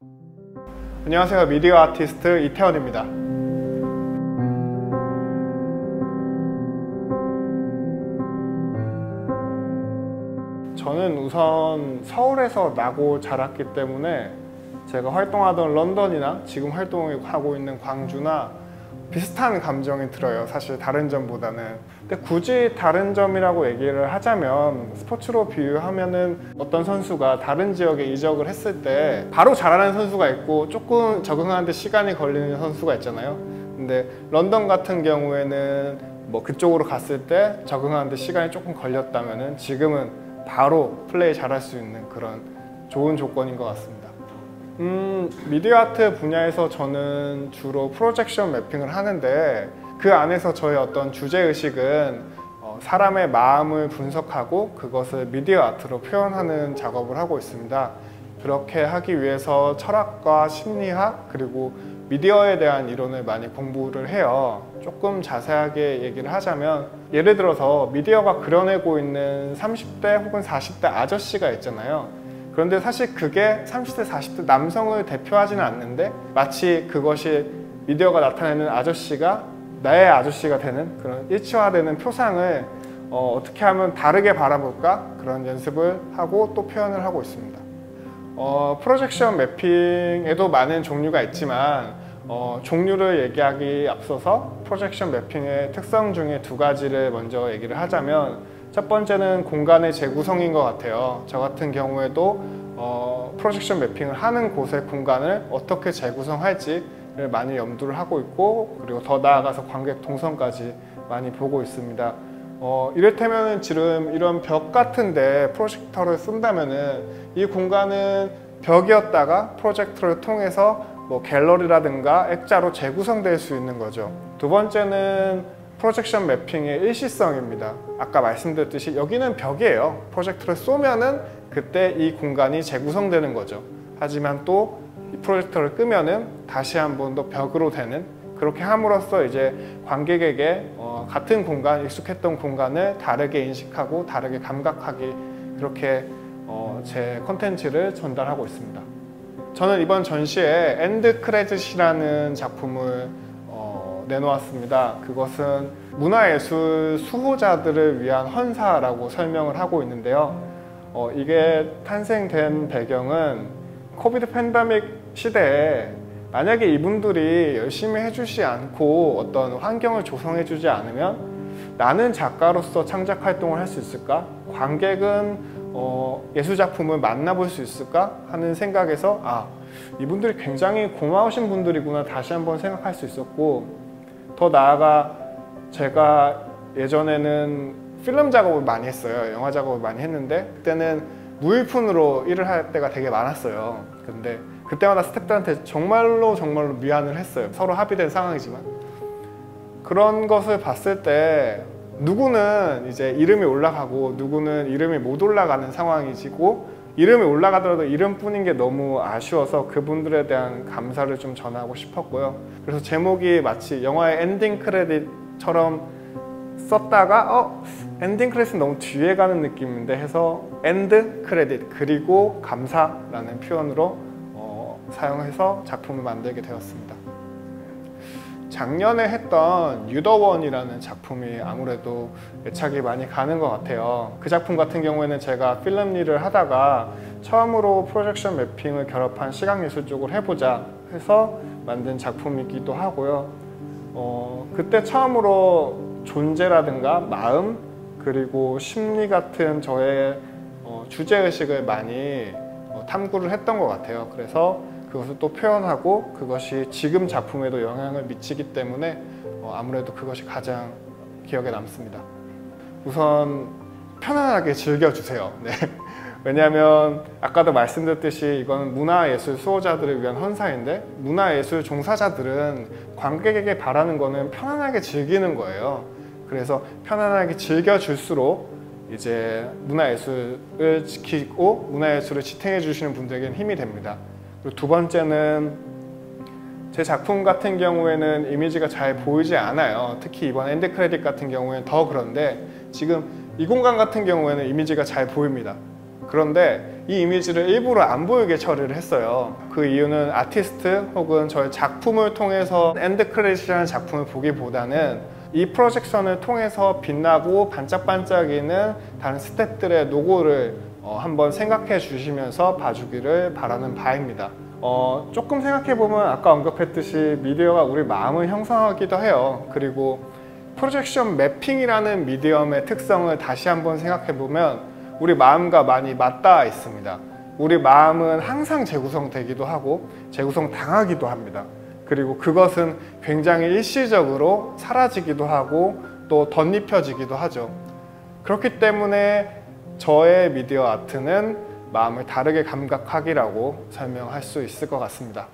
안녕하세요. 미디어 아티스트 이태원입니다. 저는 우선 서울에서 나고 자랐기 때문에 제가 활동하던 런던이나 지금 활동하고 있는 광주나 비슷한 감정이 들어요. 사실 다른 점보다는. 근데 굳이 다른 점이라고 얘기를 하자면 스포츠로 비유하면은 어떤 선수가 다른 지역에 이적을 했을 때 바로 잘하는 선수가 있고 조금 적응하는데 시간이 걸리는 선수가 있잖아요. 근데 런던 같은 경우에는 뭐 그쪽으로 갔을 때 적응하는데 시간이 조금 걸렸다면은 지금은 바로 플레이 잘할 수 있는 그런 좋은 조건인 것 같습니다. 미디어 아트 분야에서 저는 주로 프로젝션 매핑을 하는데 그 안에서 저의 어떤 주제의식은 사람의 마음을 분석하고 그것을 미디어 아트로 표현하는 작업을 하고 있습니다. 그렇게 하기 위해서 철학과 심리학 그리고 미디어에 대한 이론을 많이 공부를 해요. 조금 자세하게 얘기를 하자면 예를 들어서 미디어가 그려내고 있는 30대 혹은 40대 아저씨가 있잖아요. 그런데 사실 그게 30대, 40대 남성을 대표하지는 않는데 마치 그것이 미디어가 나타내는 아저씨가 나의 아저씨가 되는 그런 일치화되는 표상을 어떻게 하면 다르게 바라볼까? 그런 연습을 하고 또 표현을 하고 있습니다. 프로젝션 매핑에도 많은 종류가 있지만 종류를 얘기하기 앞서서 프로젝션 매핑의 특성 중에 두 가지를 먼저 얘기를 하자면 첫 번째는 공간의 재구성인 것 같아요. 저 같은 경우에도 프로젝션 매핑을 하는 곳의 공간을 어떻게 재구성할지를 많이 염두를 하고 있고 그리고 더 나아가서 관객 동선까지 많이 보고 있습니다. 이를테면 지금 이런 벽 같은데 프로젝터를 쓴다면은 이 공간은 벽이었다가 프로젝터를 통해서 뭐 갤러리라든가 액자로 재구성될 수 있는 거죠. 두 번째는 프로젝션 매핑의 일시성입니다. 아까 말씀드렸듯이 여기는 벽이에요. 프로젝터를 쏘면은 그때 이 공간이 재구성되는 거죠. 하지만 또 이 프로젝터를 끄면은 다시 한 번 더 벽으로 되는, 그렇게 함으로써 이제 관객에게 같은 공간, 익숙했던 공간을 다르게 인식하고 다르게 감각하기, 그렇게 제 컨텐츠를 전달하고 있습니다. 저는 이번 전시에 엔드 크레딧이라는 작품을 내놓았습니다. 그것은 문화예술 수호자들을 위한 헌사라고 설명을 하고 있는데요. 이게 탄생된 배경은 코비드 팬데믹 시대에 만약에 이분들이 열심히 해주지 않고 어떤 환경을 조성해 주지 않으면 나는 작가로서 창작 활동을 할 수 있을까? 관객은 예술작품을 만나볼 수 있을까? 하는 생각에서 이분들이 굉장히 고마우신 분들이구나 다시 한번 생각할 수 있었고, 더 나아가 제가 예전에는 필름 작업을 많이 했어요. 영화 작업을 많이 했는데 그때는 무일푼으로 일을 할 때가 되게 많았어요. 근데 그때마다 스태프들한테 정말로 미안을 했어요. 서로 합의된 상황이지만. 그런 것을 봤을 때 누구는 이제 이름이 올라가고 누구는 이름이 못 올라가는 상황이고, 이름이 올라가더라도 이름뿐인 게 너무 아쉬워서 그분들에 대한 감사를 좀 전하고 싶었고요. 그래서 제목이 마치 영화의 엔딩 크레딧처럼 썼다가 엔딩 크레딧은 너무 뒤에 가는 느낌인데 해서 엔드 크레딧 그리고 감사라는 표현으로 사용해서 작품을 만들게 되었습니다. 작년에 했던 유더원이라는 작품이 아무래도 애착이 많이 가는 것 같아요. 그 작품 같은 경우에는 제가 필름 일을 하다가 처음으로 프로젝션 매핑을 결합한 시각예술 쪽을 해보자 해서 만든 작품이기도 하고요. 그때 처음으로 존재라든가 마음 그리고 심리 같은 저의 주제의식을 많이 탐구를 했던 것 같아요. 그래서 그것을 또 표현하고 그것이 지금 작품에도 영향을 미치기 때문에 아무래도 그것이 가장 기억에 남습니다. 우선 편안하게 즐겨주세요. 네. 왜냐하면 아까도 말씀드렸듯이 이건 문화예술 수호자들을 위한 헌사인데 문화예술 종사자들은 관객에게 바라는 거는 편안하게 즐기는 거예요. 그래서 편안하게 즐겨줄수록 이제 문화예술을 지키고 문화예술을 지탱해 주시는 분들에게는 힘이 됩니다. 그리고 두 번째는 제 작품 같은 경우에는 이미지가 잘 보이지 않아요. 특히 이번 엔드 크레딧 같은 경우에는 더 그런데 지금 이 공간 같은 경우에는 이미지가 잘 보입니다. 그런데 이 이미지를 일부러 안 보이게 처리를 했어요. 그 이유는 아티스트 혹은 저의 작품을 통해서 엔드 크레딧이라는 작품을 보기보다는 이 프로젝션을 통해서 빛나고 반짝반짝이는 다른 스태프들의 노고를 한번 생각해 주시면서 봐주기를 바라는 바입니다. 조금 생각해보면 아까 언급했듯이 미디어가 우리 마음을 형성하기도 해요. 그리고 프로젝션 매핑이라는 미디엄의 특성을 다시 한번 생각해보면 우리 마음과 많이 맞닿아 있습니다. 우리 마음은 항상 재구성되기도 하고 재구성 당하기도 합니다. 그리고 그것은 굉장히 일시적으로 사라지기도 하고 또 덧입혀지기도 하죠. 그렇기 때문에 저의 미디어 아트는 마음을 다르게 감각하기라고 설명할 수 있을 것 같습니다.